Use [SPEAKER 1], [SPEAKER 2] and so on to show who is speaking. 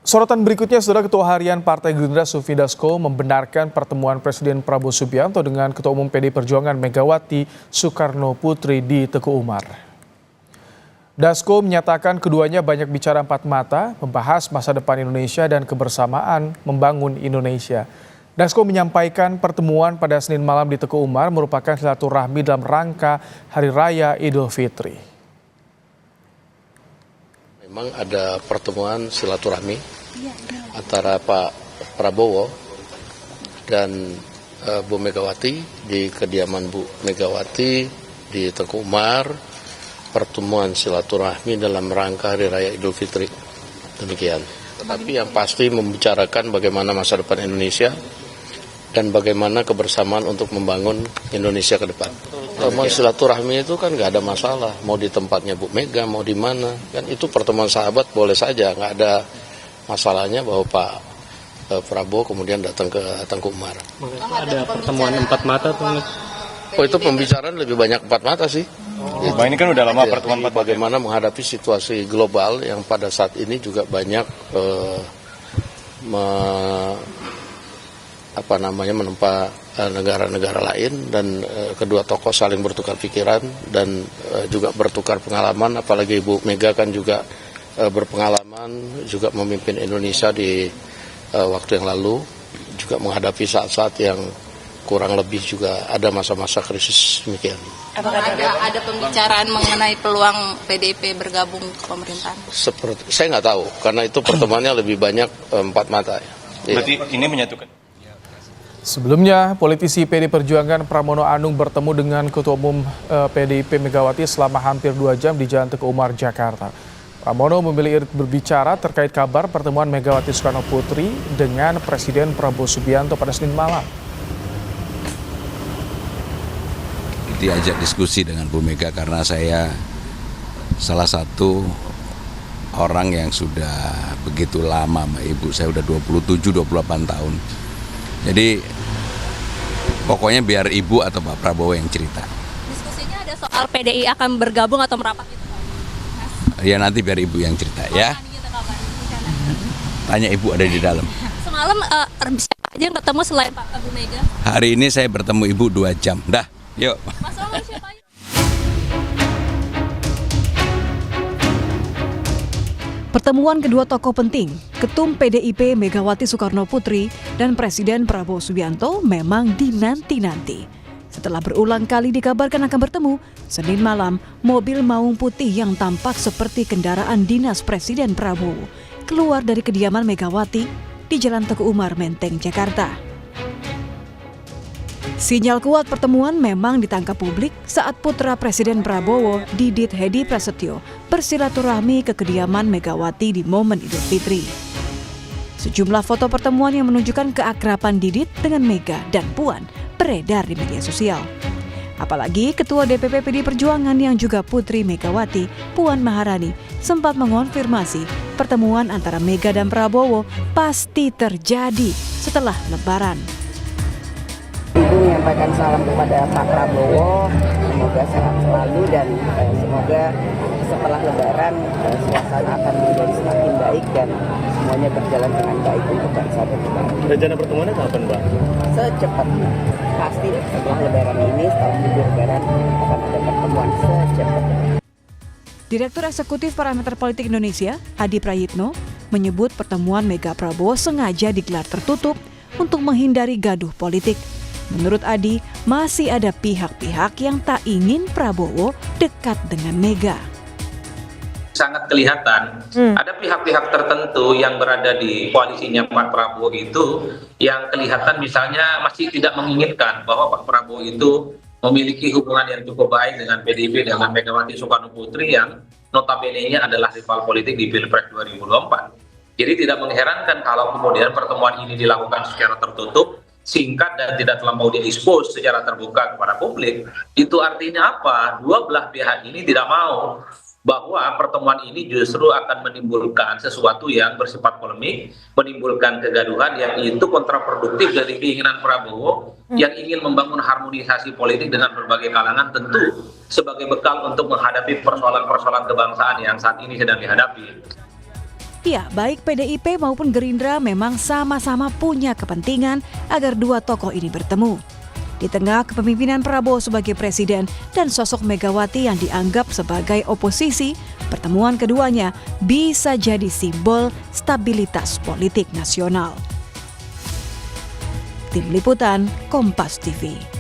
[SPEAKER 1] Sorotan berikutnya, Saudara, Ketua Harian Partai Gerindra Sufmi Dasko membenarkan pertemuan Presiden Prabowo Subianto dengan Ketua Umum PDI Perjuangan Megawati Soekarno Putri di Teguh Umar. Dasko menyatakan keduanya banyak bicara empat mata, membahas masa depan Indonesia dan kebersamaan membangun Indonesia. Dasko menyampaikan pertemuan pada Senin malam di Teguh Umar merupakan silaturahmi dalam rangka Hari Raya Idul Fitri.
[SPEAKER 2] Memang ada pertemuan silaturahmi antara Pak Prabowo dan Bu Megawati di kediaman Bu Megawati di Teguh Umar, pertemuan silaturahmi dalam rangka Hari Raya Idul Fitri. Demikian. Tetapi yang pasti membicarakan bagaimana masa depan Indonesia dan bagaimana kebersamaan untuk membangun Indonesia ke depan. Pertemuan silaturahmi itu kan nggak ada masalah, mau di tempatnya Bu Mega, mau di mana, kan itu pertemuan sahabat boleh saja, nggak ada masalahnya bahwa Pak Prabowo kemudian datang ke Teguh Umar.
[SPEAKER 3] Ada pertemuan empat mata tuh?
[SPEAKER 2] Oh, itu pembicaraan lebih banyak empat mata sih.
[SPEAKER 3] Nah, ini kan udah lama pertemuan empat mata.
[SPEAKER 2] Bagaimana menghadapi situasi global yang pada saat ini juga banyak menempa negara-negara lain, dan kedua tokoh saling bertukar pikiran dan juga bertukar pengalaman, apalagi Ibu Mega kan juga berpengalaman juga memimpin Indonesia di waktu yang lalu, juga menghadapi saat-saat yang kurang lebih juga ada masa-masa krisis demikian.
[SPEAKER 4] Apakah ada pembicaraan mengenai peluang PDIP bergabung ke pemerintahan?
[SPEAKER 2] Saya nggak tahu, karena itu pertemuannya lebih banyak empat mata.
[SPEAKER 3] Berarti ini menyatukan?
[SPEAKER 1] Sebelumnya, politisi PDI Perjuangan Pramono Anung bertemu dengan Ketua Umum PDIP Megawati selama hampir 2 jam di Jalan Teguh Umar, Jakarta. Pramono memilih berbicara terkait kabar pertemuan Megawati Soekarno Putri dengan Presiden Prabowo Subianto pada Senin malam.
[SPEAKER 5] Diajak diskusi dengan Bu Mega karena saya salah satu orang yang sudah begitu lama sama Ibu. Saya udah 27-28 tahun. Jadi pokoknya biar Ibu atau Pak Prabowo yang cerita.
[SPEAKER 4] Diskusinya ada soal PDI akan bergabung atau merapat itu?
[SPEAKER 5] Ya nanti biar Ibu yang cerita ya. Tanya Ibu ada di dalam.
[SPEAKER 4] Semalam siapa aja yang ketemu selain Pak Bu Mega?
[SPEAKER 5] Hari ini saya bertemu Ibu 2 jam. Dah, yuk.
[SPEAKER 4] Mas Romy, siapa aja?
[SPEAKER 6] Pertemuan kedua tokoh penting, Ketum PDIP Megawati Soekarno Putri dan Presiden Prabowo Subianto memang dinanti-nanti. Setelah berulang kali dikabarkan akan bertemu, Senin malam mobil maung putih yang tampak seperti kendaraan dinas Presiden Prabowo keluar dari kediaman Megawati di Jalan Teguh Umar, Menteng, Jakarta. Sinyal kuat pertemuan memang ditangkap publik saat putra Presiden Prabowo, Didit Hedi Prasetyo, bersilaturahmi ke kediaman Megawati di momen Idul Fitri. Sejumlah foto pertemuan yang menunjukkan keakraban Didit dengan Mega dan Puan beredar di media sosial. Apalagi Ketua DPP PDI Perjuangan yang juga putri Megawati, Puan Maharani, sempat mengonfirmasi pertemuan antara Mega dan Prabowo pasti terjadi setelah Lebaran.
[SPEAKER 7] Ibu menyampaikan salam kepada Pak Prabowo, semoga sehat selalu dan semoga setelah Lebaran suasana akan menjadi semakin baik dan semuanya berjalan dengan baik untuk bangsa dan negara.
[SPEAKER 3] Rencana pertemuannya kapan, Pak?
[SPEAKER 7] Secepatnya, pasti setelah Lebaran ini, setelah libur Lebaran akan ada pertemuan secepatnya.
[SPEAKER 6] Direktur Eksekutif Parameter Politik Indonesia, Adi Prayitno, menyebut pertemuan Mega Prabowo sengaja digelar tertutup untuk menghindari gaduh politik. Menurut Adi, masih ada pihak-pihak yang tak ingin Prabowo dekat dengan Mega.
[SPEAKER 8] Sangat kelihatan ada pihak-pihak tertentu yang berada di koalisinya Pak Prabowo itu yang kelihatan misalnya masih tidak menginginkan bahwa Pak Prabowo itu memiliki hubungan yang cukup baik dengan PDIP, dengan Megawati Soekarno Putri yang notabene-nya adalah rival politik di Pilpres 2024. Jadi tidak mengherankan kalau kemudian pertemuan ini dilakukan secara tertutup, singkat dan tidak terlampau diekspos secara terbuka kepada publik. Itu artinya apa? Dua belah pihak ini tidak mau bahwa pertemuan ini justru akan menimbulkan sesuatu yang bersifat polemik, menimbulkan kegaduhan yang itu kontraproduktif dari keinginan Prabowo yang ingin membangun harmonisasi politik dengan berbagai kalangan, tentu sebagai bekal untuk menghadapi persoalan-persoalan kebangsaan yang saat ini sedang dihadapi.
[SPEAKER 6] Ya, baik PDIP maupun Gerindra memang sama-sama punya kepentingan agar dua tokoh ini bertemu. Di tengah kepemimpinan Prabowo sebagai presiden dan sosok Megawati yang dianggap sebagai oposisi, pertemuan keduanya bisa jadi simbol stabilitas politik nasional. Tim Liputan, Kompas TV.